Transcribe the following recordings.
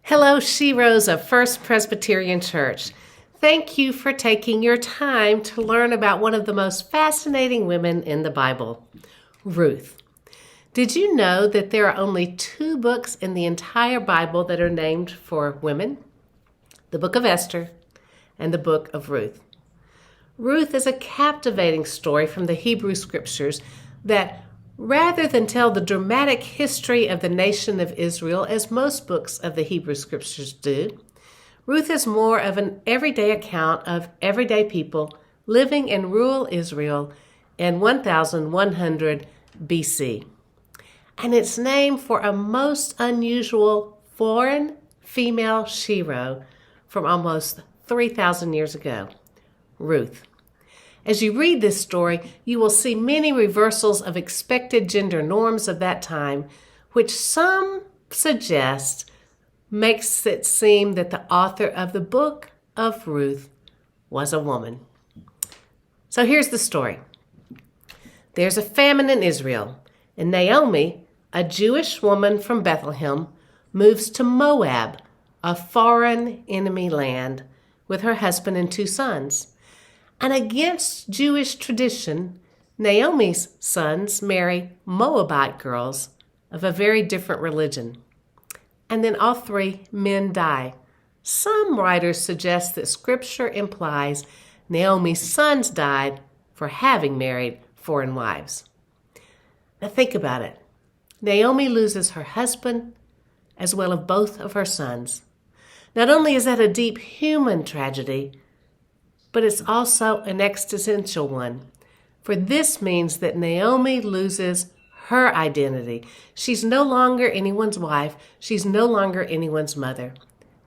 Hello, Sheroes of First Presbyterian Church. Thank you for taking your time to learn about one of the most fascinating women in the Bible, Ruth. Did you know that there are only 2 books in the entire Bible that are named for women? The book of Esther and the book of Ruth. Ruth is a captivating story from the Hebrew Scriptures that, rather than tell the dramatic history of the nation of Israel as most books of the Hebrew Scriptures do, Ruth is more of an everyday account of everyday people living in rural Israel in 1100 BC. And it's named for a most unusual foreign female shero from almost 3,000 years ago, Ruth. As you read this story, you will see many reversals of expected gender norms of that time, which some suggest makes it seem that the author of the book of Ruth was a woman. So here's the story. There's a famine in Israel, and Naomi, a Jewish woman from Bethlehem, moves to Moab, a foreign enemy land, with her husband and 2 sons. And against Jewish tradition, Naomi's sons marry Moabite girls of a very different religion. And then all 3 men die. Some writers suggest that Scripture implies Naomi's sons died for having married foreign wives. Now think about it. Naomi loses her husband as well as both of her sons. Not only is that a deep human tragedy, but it's also an existential one. For this means that Naomi loses her identity. She's no longer anyone's wife. She's no longer anyone's mother.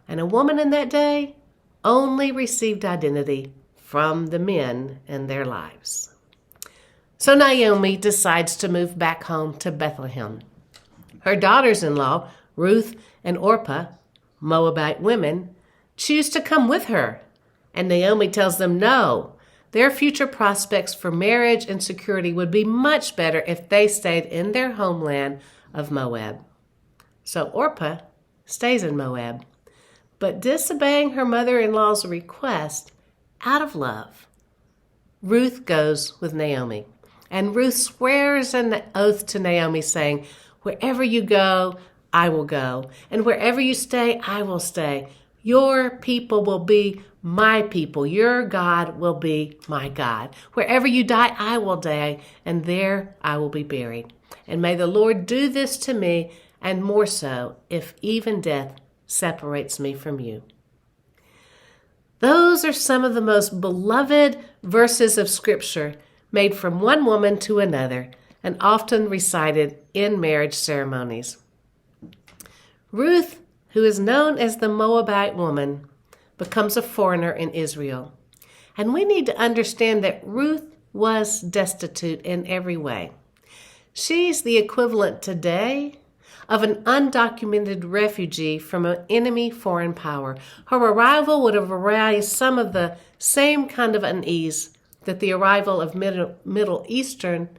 And a woman in that day only received identity from the men in their lives. So Naomi decides to move back home to Bethlehem. Her daughters-in-law, Ruth and Orpah, Moabite women, choose to come with her. And Naomi tells them no. Their future prospects for marriage and security would be much better if they stayed in their homeland of Moab. So Orpah stays in Moab, but disobeying her mother-in-law's request out of love, Ruth goes with Naomi. And Ruth swears an oath to Naomi, saying, "Wherever you go, I will go. And wherever you stay, I will stay. Your people will be my people. Your God will be my God. Wherever you die, I will die, and there I will be buried. And may the Lord do this to me, and more so, if even death separates me from you." Those are some of the most beloved verses of Scripture made from one woman to another and often recited in marriage ceremonies. Ruth, who is known as the Moabite Woman, becomes a foreigner in Israel. And we need to understand that Ruth was destitute in every way. She's the equivalent today of an undocumented refugee from an enemy foreign power. Her arrival would have aroused some of the same kind of unease that the arrival of Middle Eastern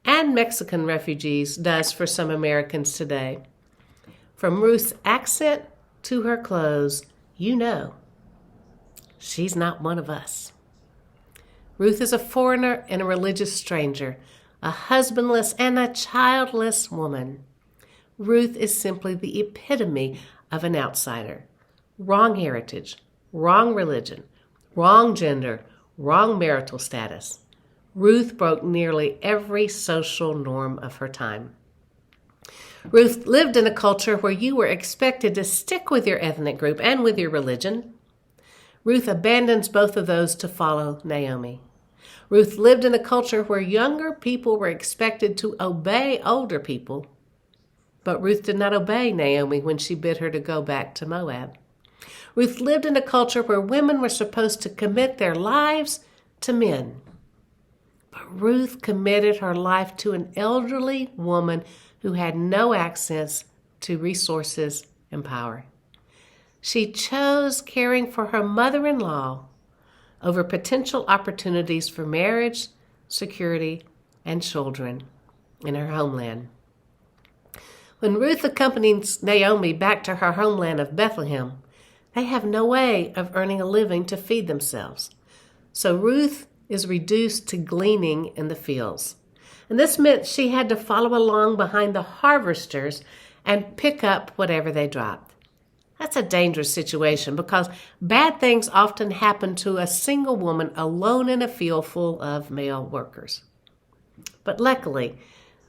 and Mexican refugees does for some Americans today. From Ruth's accent to her clothes, you know, she's not one of us. Ruth is a foreigner and a religious stranger, a husbandless and a childless woman. Ruth is simply the epitome of an outsider. Wrong heritage, wrong religion, wrong gender, wrong marital status. Ruth broke nearly every social norm of her time. Ruth lived in a culture where you were expected to stick with your ethnic group and with your religion. Ruth abandons both of those to follow Naomi. Ruth lived in a culture where younger people were expected to obey older people, but Ruth did not obey Naomi when she bid her to go back to Moab. Ruth lived in a culture where women were supposed to commit their lives to men, but Ruth committed her life to an elderly woman who had no access to resources and power. She chose caring for her mother-in-law over potential opportunities for marriage, security, and children in her homeland. When Ruth accompanies Naomi back to her homeland of Bethlehem, they have no way of earning a living to feed themselves. So Ruth is reduced to gleaning in the fields. And this meant she had to follow along behind the harvesters and pick up whatever they dropped. That's a dangerous situation because bad things often happen to a single woman alone in a field full of male workers. But luckily,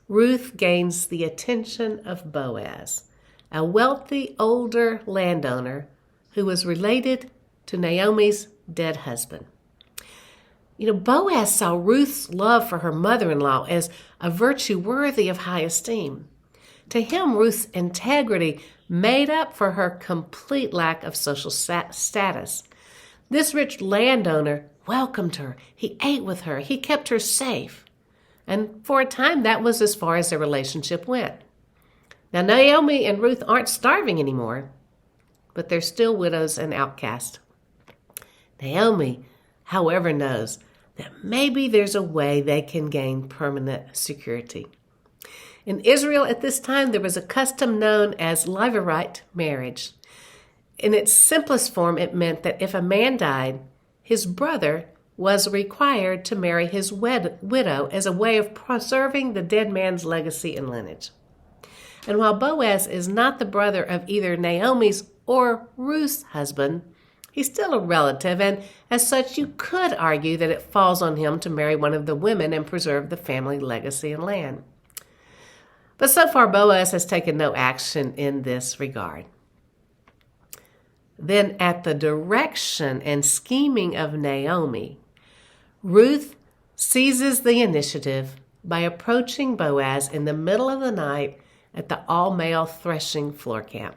Ruth gains the attention of Boaz, a wealthy older landowner who was related to Naomi's dead husband. Boaz saw Ruth's love for her mother-in-law as a virtue worthy of high esteem. To him, Ruth's integrity made up for her complete lack of social status. This rich landowner welcomed her. He ate with her. He kept her safe. And for a time, that was as far as their relationship went. Now, Naomi and Ruth aren't starving anymore, but they're still widows and outcasts. Naomi, however, knows that maybe there's a way they can gain permanent security. In Israel at this time, there was a custom known as levirate marriage. In its simplest form, it meant that if a man died, his brother was required to marry his widow as a way of preserving the dead man's legacy and lineage. And while Boaz is not the brother of either Naomi's or Ruth's husband, he's still a relative, and as such, you could argue that it falls on him to marry one of the women and preserve the family legacy and land. But so far, Boaz has taken no action in this regard. Then, at the direction and scheming of Naomi, Ruth seizes the initiative by approaching Boaz in the middle of the night at the all-male threshing floor camp.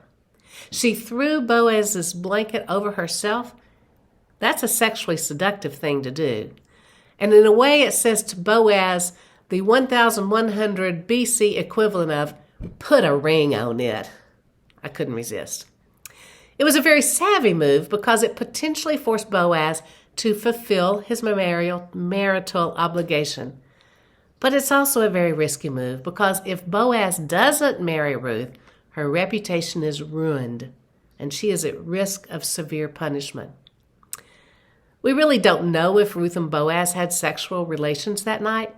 She threw Boaz's blanket over herself. That's a sexually seductive thing to do. And in a way, it says to Boaz the 1100 BC equivalent of, put a ring on it. I couldn't resist. It was a very savvy move because it potentially forced Boaz to fulfill his marital obligation. But it's also a very risky move because if Boaz doesn't marry Ruth, her reputation is ruined, and she is at risk of severe punishment. We really don't know if Ruth and Boaz had sexual relations that night,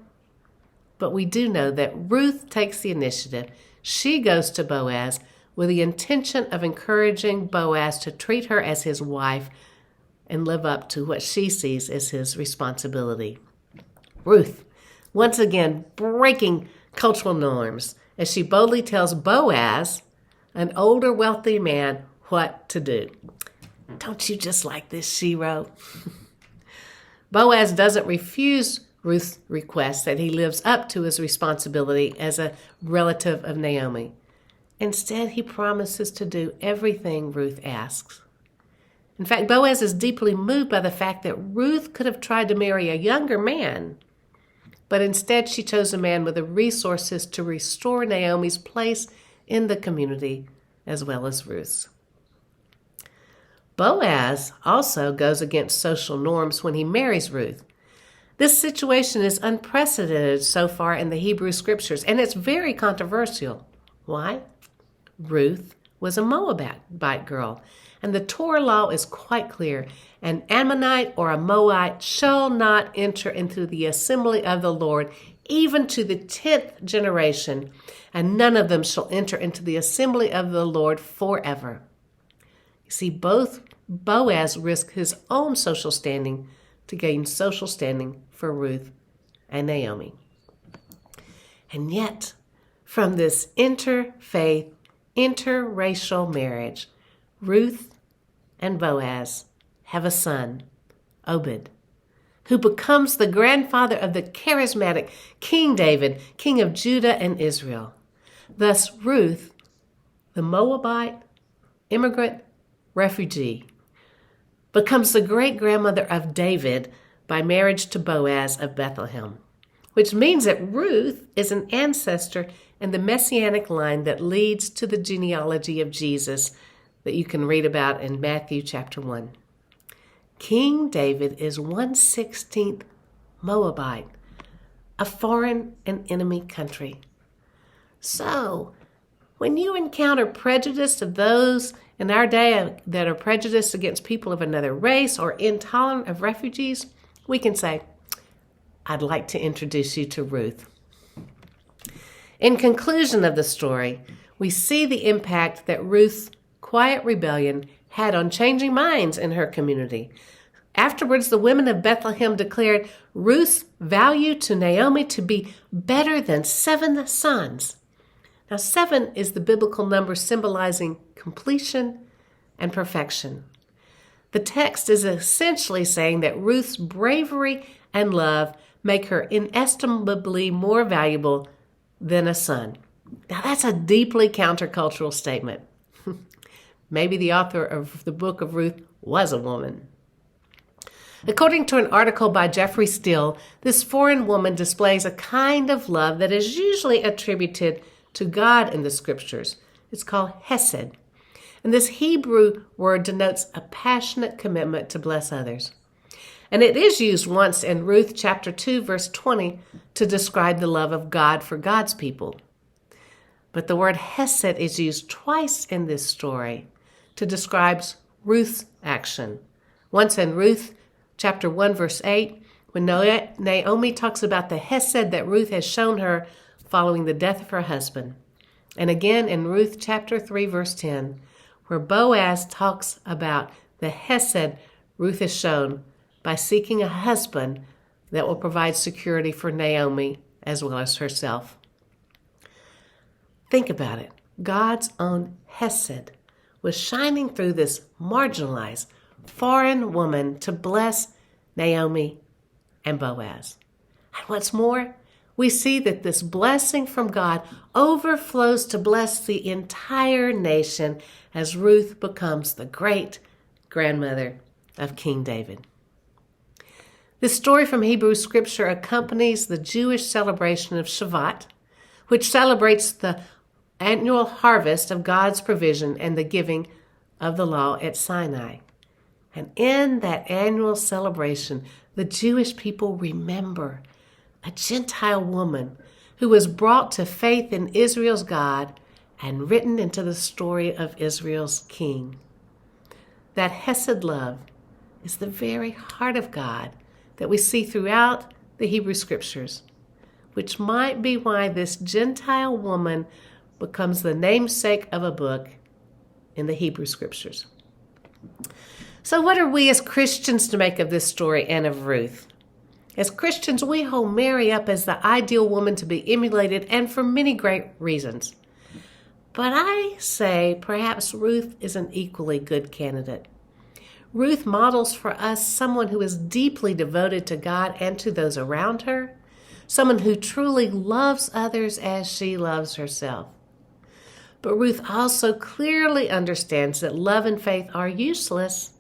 but we do know that Ruth takes the initiative. She goes to Boaz with the intention of encouraging Boaz to treat her as his wife and live up to what she sees as his responsibility. Ruth, once again, breaking cultural norms as she boldly tells Boaz, an older, wealthy man, what to do. Don't you just like this, she wrote. Boaz doesn't refuse Ruth's request that he lives up to his responsibility as a relative of Naomi. Instead, he promises to do everything Ruth asks. In fact, Boaz is deeply moved by the fact that Ruth could have tried to marry a younger man, but instead she chose a man with the resources to restore Naomi's place in the community as well as Ruth's. Boaz also goes against social norms when he marries Ruth. This situation is unprecedented so far in the Hebrew Scriptures, and it's very controversial. Why? Ruth was a Moabite girl, and the Torah law is quite clear. An Ammonite or a Moabite shall not enter into the assembly of the Lord, even to the 10th generation, and none of them shall enter into the assembly of the Lord forever. You see, both Boaz risked his own social standing to gain social standing for Ruth and Naomi. And yet, from this interfaith, interracial marriage, Ruth and Boaz have a son, Obed, who becomes the grandfather of the charismatic King David, king of Judah and Israel. Thus, Ruth, the Moabite immigrant refugee, becomes the great-grandmother of David by marriage to Boaz of Bethlehem, which means that Ruth is an ancestor in the messianic line that leads to the genealogy of Jesus that you can read about in Matthew chapter 1. King David is 1/16 Moabite, a foreign and enemy country. So, When you encounter prejudice of those in our day that are prejudiced against people of another race or intolerant of refugees, we can say, I'd like to introduce you to Ruth. In conclusion of the story, we see the impact that Ruth's quiet rebellion had on changing minds in her community. Afterwards, the women of Bethlehem declared Ruth's value to Naomi to be better than 7 sons. Now, 7 is the biblical number symbolizing completion and perfection. The text is essentially saying that Ruth's bravery and love make her inestimably more valuable than a son. Now, that's a deeply countercultural statement. Maybe the author of the book of Ruth was a woman. According to an article by Jeffrey Steele, this foreign woman displays a kind of love that is usually attributed to God in the scriptures. It's called hesed. And this Hebrew word denotes a passionate commitment to bless others. And it is used once in Ruth chapter 2, verse 20, to describe the love of God for God's people. But the word hesed is used twice in this story to describe Ruth's action. Once in Ruth chapter 1, verse 8, when Naomi talks about the hesed that Ruth has shown her following the death of her husband. And again in Ruth chapter 3, verse 10, where Boaz talks about the hesed Ruth has shown by seeking a husband that will provide security for Naomi as well as herself. Think about it. God's own hesed was shining through this marginalized foreign woman to bless Naomi and Boaz. And what's more, we see that this blessing from God overflows to bless the entire nation as Ruth becomes the great grandmother of King David. This story from Hebrew scripture accompanies the Jewish celebration of Shavuot, which celebrates the annual harvest of God's provision and the giving of the law at Sinai. And in that annual celebration, the Jewish people remember a Gentile woman who was brought to faith in Israel's God and written into the story of Israel's king. That hesed love is the very heart of God that we see throughout the Hebrew scriptures, which might be why this Gentile woman becomes the namesake of a book in the Hebrew scriptures. So what are we as Christians to make of this story and of Ruth? As Christians, we hold Mary up as the ideal woman to be emulated, and for many great reasons. But I say perhaps Ruth is an equally good candidate. Ruth models for us someone who is deeply devoted to God and to those around her, someone who truly loves others as she loves herself. But Ruth also clearly understands that love and faith are useless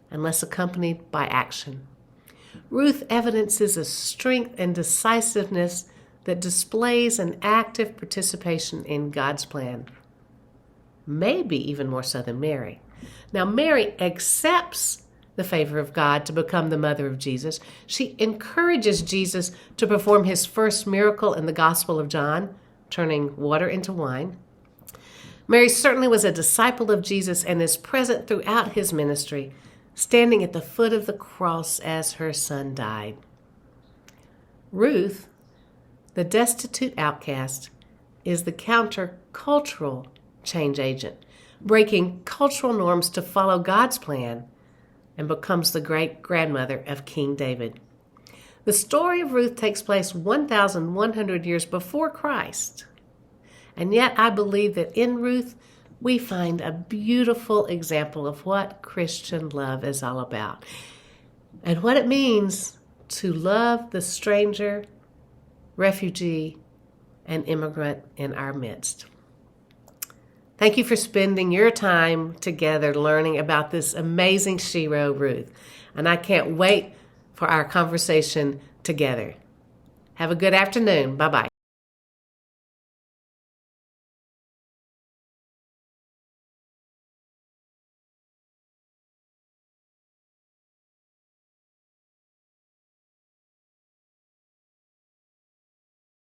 unless accompanied by action. Ruth evidences a strength and decisiveness that displays an active participation in God's plan, maybe even more so than Mary. Now, Mary accepts the favor of God to become the mother of Jesus. She encourages Jesus to perform his first miracle in the Gospel of John, turning water into wine. Mary certainly was a disciple of Jesus and is present throughout his ministry, standing at the foot of the cross as her son died. Ruth, the destitute outcast, is the counter-cultural change agent, breaking cultural norms to follow God's plan, and becomes the great-grandmother of King David. The story of Ruth takes place 1,100 years before Christ, and yet I believe that in Ruth we find a beautiful example of what Christian love is all about and what it means to love the stranger, refugee, and immigrant in our midst. Thank you for spending your time together learning about this amazing shero, Ruth. And I can't wait for our conversation together. Have a good afternoon. Bye-bye.